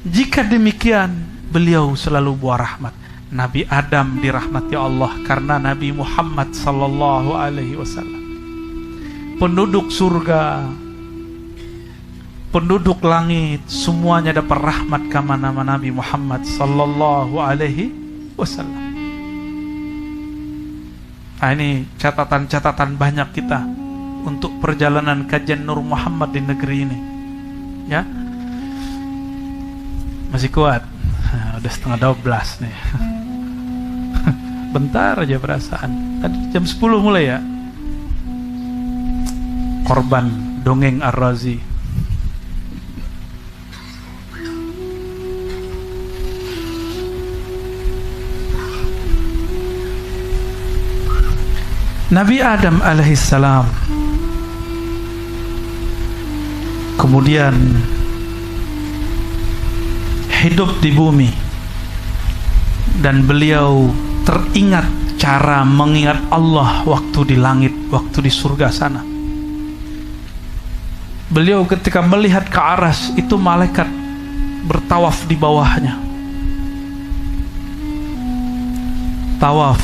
Jika demikian, beliau selalu buah rahmat. Nabi Adam dirahmati Allah karena Nabi Muhammad sallallahu alaihi wasallam. Penduduk surga, penduduk langit, semuanya dapat rahmat karena nama Nabi Muhammad sallallahu alaihi wasallam. Nah, ini catatan-catatan banyak kita untuk perjalanan kajian Nur Muhammad di negeri ini. Ya, masih kuat. Udah 11:30 nih. Bentar aja perasaan. Tadi jam 10 mulai ya. Korban dongeng Ar-Razi. Nabi Adam alaihissalam kemudian hidup di bumi, dan beliau teringat cara mengingat Allah waktu di langit, waktu di surga sana. Beliau ketika melihat ke aras itu, malaikat bertawaf di bawahnya. Tawaf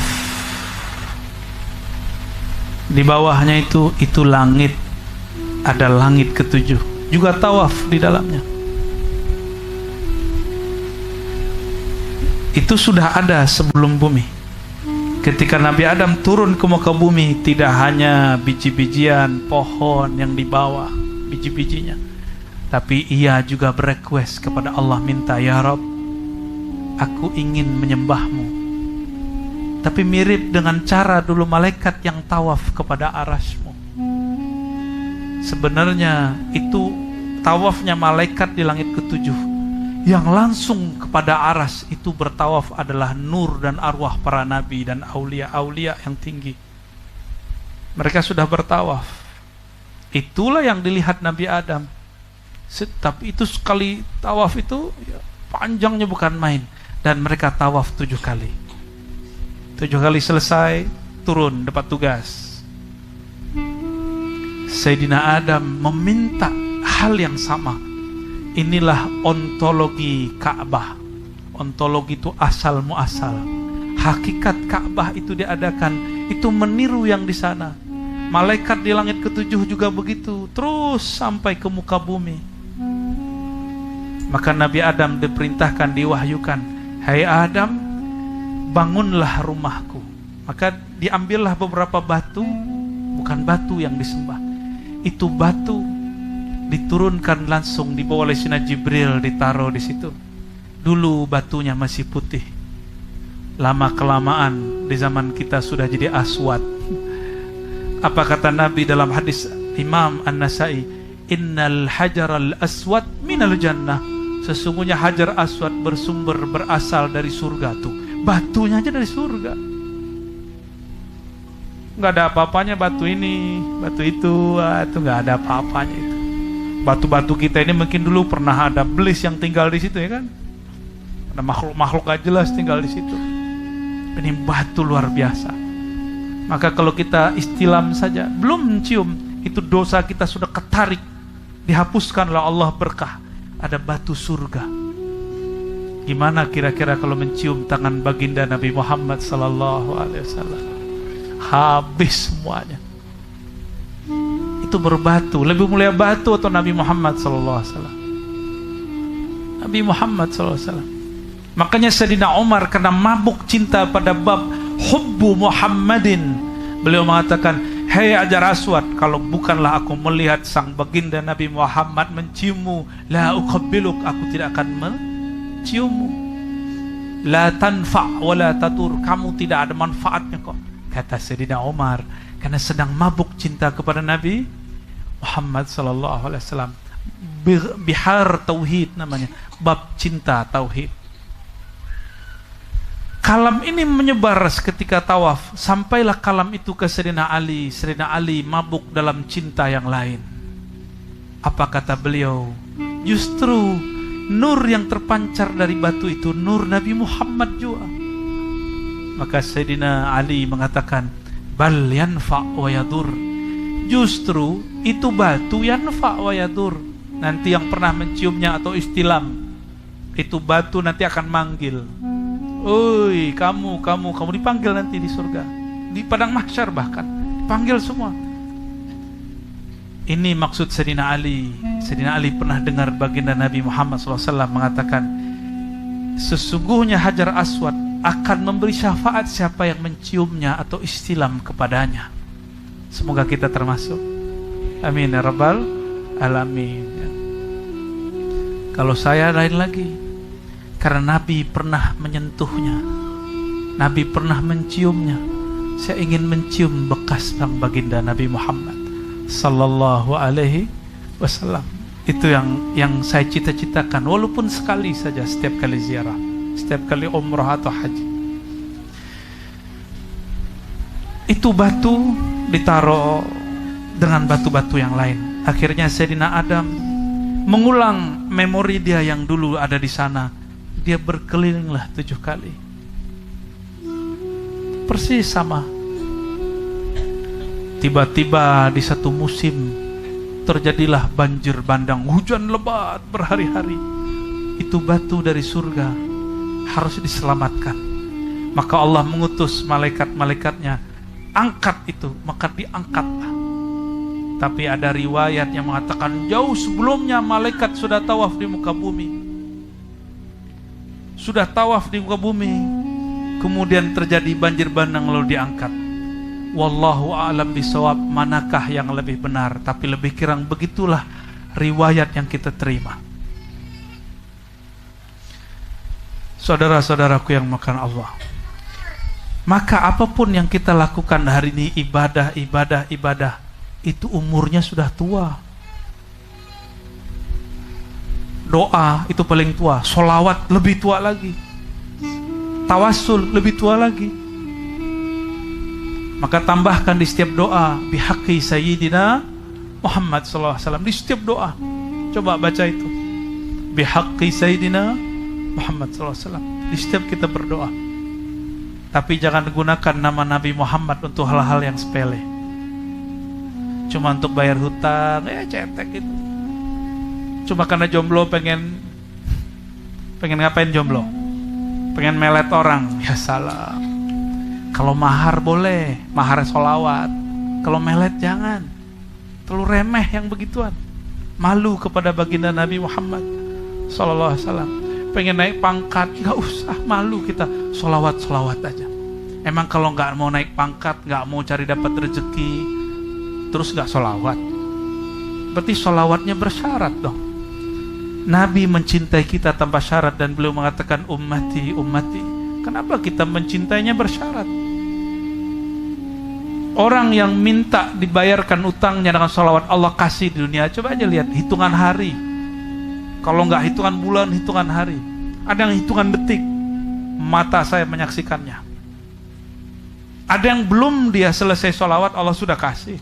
di bawahnya itu langit, ada langit ketujuh juga tawaf di dalamnya. Itu sudah ada sebelum bumi. Ketika Nabi Adam turun ke muka bumi, tidak hanya biji-bijian pohon yang dibawa biji-bijinya, tapi ia juga berequest kepada Allah, minta, ya Rabb, aku ingin menyembahmu, tapi mirip dengan cara dulu malaikat yang tawaf kepada arasmu. Sebenarnya itu tawafnya malaikat di langit ketujuh. Yang langsung kepada aras itu bertawaf adalah nur dan arwah para nabi dan aulia-aulia yang tinggi. Mereka sudah bertawaf. Itulah yang dilihat Nabi Adam. Tapi itu sekali tawaf itu ya, panjangnya bukan main. Dan mereka tawaf 7 kali. 7 kali selesai, turun dapat tugas. Sayyidina Adam meminta hal yang sama. Inilah ontologi Ka'bah. Ontologi itu asal muasal. Hakikat Ka'bah itu diadakan, itu meniru yang di sana. Malaikat di langit ketujuh juga begitu, terus sampai ke muka bumi. Maka Nabi Adam diperintahkan, diwahyukan, hai Adam, bangunlah rumahku. Maka diambillah beberapa batu, bukan batu yang disembah, itu batu diturunkan langsung, dibawa oleh Sayyidina Jibril, ditaruh di situ. Dulu batunya masih putih, lama kelamaan di zaman kita sudah jadi aswad. Apa kata Nabi dalam hadis Imam An-Nasai, innal hajaral aswad minal jannah, sesungguhnya hajar aswad berasal dari surga. Tuh batunya aja dari surga. Nggak ada apa-apanya batu ini, batu itu, itu nggak ada apa-apanya itu. Batu-batu kita ini mungkin dulu pernah ada belis yang tinggal di situ, ya kan? Ada makhluk-makhluk gak jelas tinggal di situ. Ini batu luar biasa. Maka kalau kita istilam saja, belum mencium, itu dosa kita sudah ketarik, dihapuskanlah Allah berkah. Ada batu surga. Gimana kira-kira kalau mencium tangan baginda Nabi Muhammad sallallahu alaihi wasallam? Habis semuanya. Itu berbatu, lebih mulia batu atau Nabi Muhammad sallallahu alaihi wasallam? Nabi Muhammad sallallahu alaihi wasallam. Makanya Sayyidina Umar karena mabuk cinta pada bab hubbu Muhammadin, beliau mengatakan, hei Hajar Aswad, kalau bukanlah aku melihat sang baginda Nabi Muhammad menciummu, la uqabbiluk, aku tidak akan menciummu. La tanfa' wa la tadur, kamu tidak ada manfaatnya kok, kata Sayyidina Umar, karena sedang mabuk cinta kepada Nabi Muhammad sallallahu alaihi wasallam. Bihar tauhid namanya, bab cinta tauhid. Kalam ini menyebar seketika tawaf, sampailah kalam itu ke Sayyidina Ali. Sayyidina Ali mabuk dalam cinta yang lain. Apa kata beliau? Justru nur yang terpancar dari batu itu nur Nabi Muhammad juga. Maka Sayyidina Ali mengatakan, bal yanfa' wa yadur. Justru itu batu yanfa' wa yadur. Nanti yang pernah menciumnya atau istilam, Itu batu nanti akan manggil. Oi, kamu dipanggil nanti di surga. Di padang mahsyar bahkan dipanggil semua. Ini maksud Sayyidina Ali. Sayyidina Ali pernah dengar baginda Nabi Muhammad SAW mengatakan, sesungguhnya Hajar Aswad akan memberi syafaat siapa yang menciumnya atau istilam kepadanya. Semoga kita termasuk. Amin ya rabbal alamin. Kalau saya lain lagi, karena Nabi pernah menyentuhnya, Nabi pernah menciumnya. Saya ingin mencium bekas sang baginda Nabi Muhammad sallallahu alaihi wasallam. Itu yang saya cita-citakan, walaupun sekali saja, setiap kali ziarah, setiap kali umrah atau haji. Itu batu ditaruh dengan batu-batu yang lain. Akhirnya Sayyidina Adam mengulang memori dia yang dulu ada di sana. Dia berkelilinglah 7 kali. Persis sama. Tiba-tiba di satu musim terjadilah banjir bandang, hujan lebat berhari-hari. Itu batu dari surga harus diselamatkan. Maka Allah mengutus malaikat-malaikatnya, angkat itu, maka diangkatlah. Tapi ada riwayat yang mengatakan jauh sebelumnya malaikat sudah tawaf di muka bumi. Sudah tawaf di muka bumi, kemudian terjadi banjir bandang lalu diangkat. Wallahu a'lam bisawab, manakah yang lebih benar, tapi lebih kurang begitulah riwayat yang kita terima. Saudara-saudaraku yang makan Allah, maka apapun yang kita lakukan hari ini, ibadah, itu umurnya sudah tua. Doa itu paling tua, sholawat lebih tua lagi, tawassul lebih tua lagi. Maka tambahkan di setiap doa, bihaqqi sayyidina Muhammad SAW. Di setiap doa, coba baca itu, bihaqqi sayyidina Muhammad SAW. Di setiap kita berdoa. Tapi jangan gunakan nama Nabi Muhammad untuk hal-hal yang sepele. Cuma untuk bayar hutang, cetek gitu. Cuma karena jomblo pengen ngapain jomblo? Pengen melet orang, ya salah. Kalau mahar boleh, mahar sholawat. Kalau melet jangan. Terlalu remeh yang begituan. Malu kepada baginda Nabi Muhammad sallallahu alaihi wasallam. Pengen naik pangkat, nggak usah, malu kita. Sholawat aja. Emang kalau nggak mau naik pangkat, nggak mau cari dapat rezeki, terus nggak sholawat? Berarti sholawatnya bersyarat dong. Nabi mencintai kita tanpa syarat dan beliau mengatakan ummati, ummati. Kenapa kita mencintainya bersyarat? Orang yang minta dibayarkan utangnya dengan sholawat, Allah kasih di dunia. Coba aja lihat hitungan hari. Kalau nggak hitungan bulan, hitungan hari. Ada yang hitungan detik. Mata saya menyaksikannya. Ada yang belum dia selesai sholawat, Allah sudah kasih.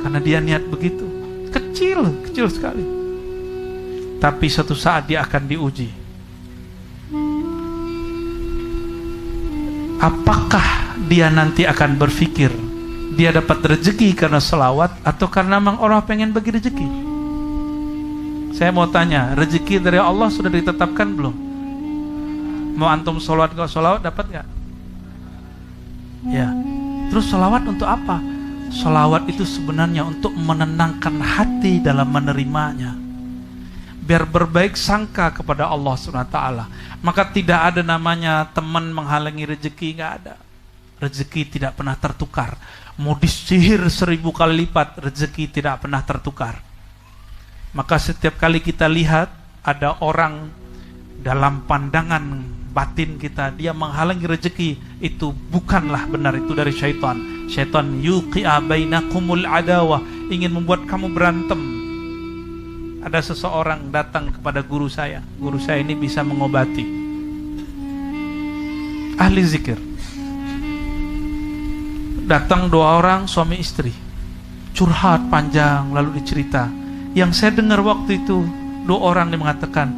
Karena dia niat begitu. Kecil sekali. Tapi suatu saat dia akan diuji. Apakah dia nanti akan berpikir dia dapat rezeki karena selawat atau karena memang orang pengen bagi rezeki? Saya mau tanya, rezeki dari Allah sudah ditetapkan belum? Mau antum selawat gak selawat dapat gak? Ya. Terus selawat untuk apa? Selawat itu sebenarnya untuk menenangkan hati dalam menerimanya, biar berbaik sangka kepada Allah SWT. Maka tidak ada namanya teman menghalangi rezeki, nggak ada. Rezeki tidak pernah tertukar. Mau disihir 1000 kali lipat, rezeki tidak pernah tertukar. Maka setiap kali kita lihat ada orang dalam pandangan batin kita, dia menghalangi rezeki, itu bukanlah benar, itu dari syaitan. Syaitan yuqi'a bainakumul adawah, ingin membuat kamu berantem. Ada seseorang datang kepada guru saya ini bisa mengobati, ahli zikir. Datang 2 orang suami istri, curhat panjang lalu dicerita. Yang saya dengar waktu itu 2 orang yang mengatakan,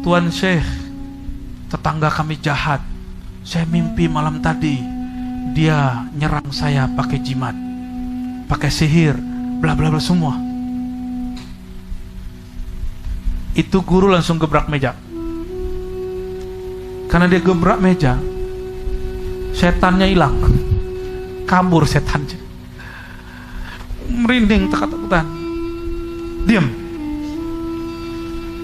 Tuan Syekh, tetangga kami jahat. Saya mimpi malam tadi dia nyerang saya pakai jimat, pakai sihir, bla bla bla semua. Itu guru langsung gebrak meja. Karena dia gebrak meja, setannya hilang, kabur setannya. Merinding, takut-takutan. Diam.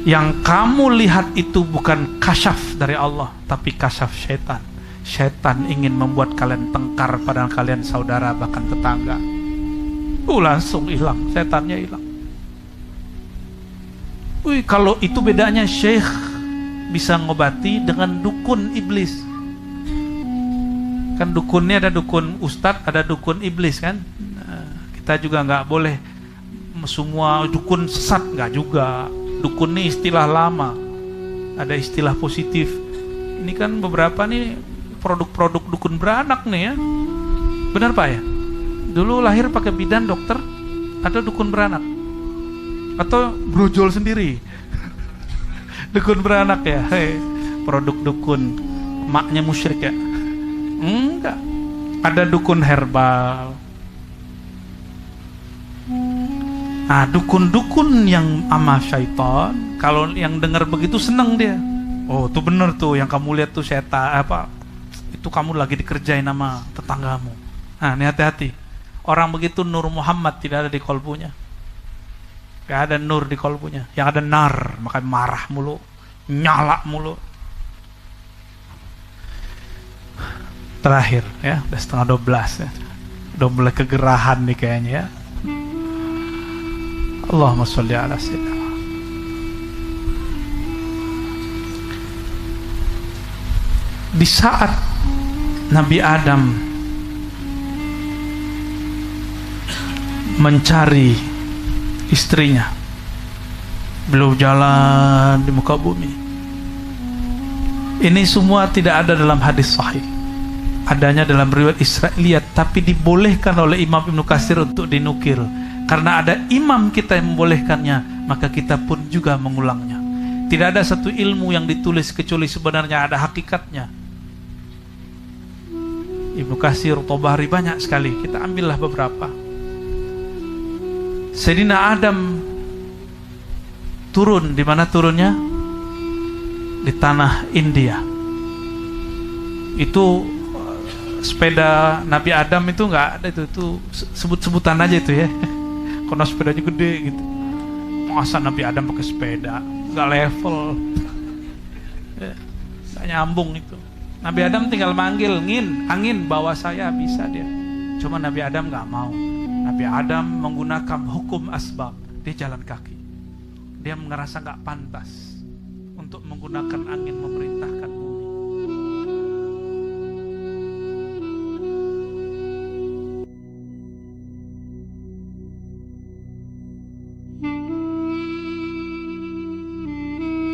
Yang kamu lihat itu bukan kasyaf dari Allah, tapi kasyaf syaitan. Syaitan ingin membuat kalian tengkar, padahal kalian saudara bahkan tetangga. Langsung hilang, setannya hilang. Kalau itu bedanya syekh bisa ngobati dengan dukun iblis. Kan dukunnya ada dukun ustadz, ada dukun iblis kan. Nah, kita juga nggak boleh semua dukun sesat, nggak juga. Dukun ini istilah lama, ada istilah positif. Ini kan beberapa nih produk-produk dukun beranak nih ya. Benar Pak ya? Dulu lahir pakai bidan dokter, atau dukun beranak, atau brojol sendiri. Dukun beranak ya, produk dukun, maknya musyrik ya? Enggak, ada dukun herbal. Nah, dukun-dukun yang ama syaitan, kalau yang dengar begitu seneng dia. Oh, itu bener tuh yang kamu lihat tuh setan apa? Itu kamu lagi dikerjain sama tetanggamu. Nah, ini hati-hati. Orang begitu nur Muhammad tidak ada di kolbunya. Gak ada nur di kolbunya. Yang ada nar, makanya marah mulu, nyala mulu. Terakhir ya, udah setengah 12 ya. Udah mulai kegerahan nih kayaknya ya. Allahumma sholli ala sayyidina. Di saat Nabi Adam mencari istrinya, beliau jalan di muka bumi. Ini semua tidak ada dalam hadis sahih, adanya dalam riwayat Israiliyat, tapi dibolehkan oleh Imam Ibnu Katsir untuk dinukil. Karena ada imam kita yang membolehkannya, maka kita pun juga mengulangnya. Tidak ada satu ilmu yang ditulis kecuali sebenarnya ada hakikatnya. Ibnu Katsir, Tabari, banyak sekali. Kita ambillah beberapa. Sayyidina Adam turun, di mana turunnya? Di tanah India. Itu sepeda Nabi Adam itu nggak ada, itu sebut-sebutan aja itu ya. Karena sepedanya gede gitu. Masa Nabi Adam pakai sepeda, nggak level, nggak nyambung itu. Nabi Adam tinggal manggil, angin bawa saya, bisa dia. Cuma Nabi Adam nggak mau. Nabi Adam menggunakan hukum asbab, dia jalan kaki. Dia merasa nggak pantas untuk menggunakan angin memerintahkan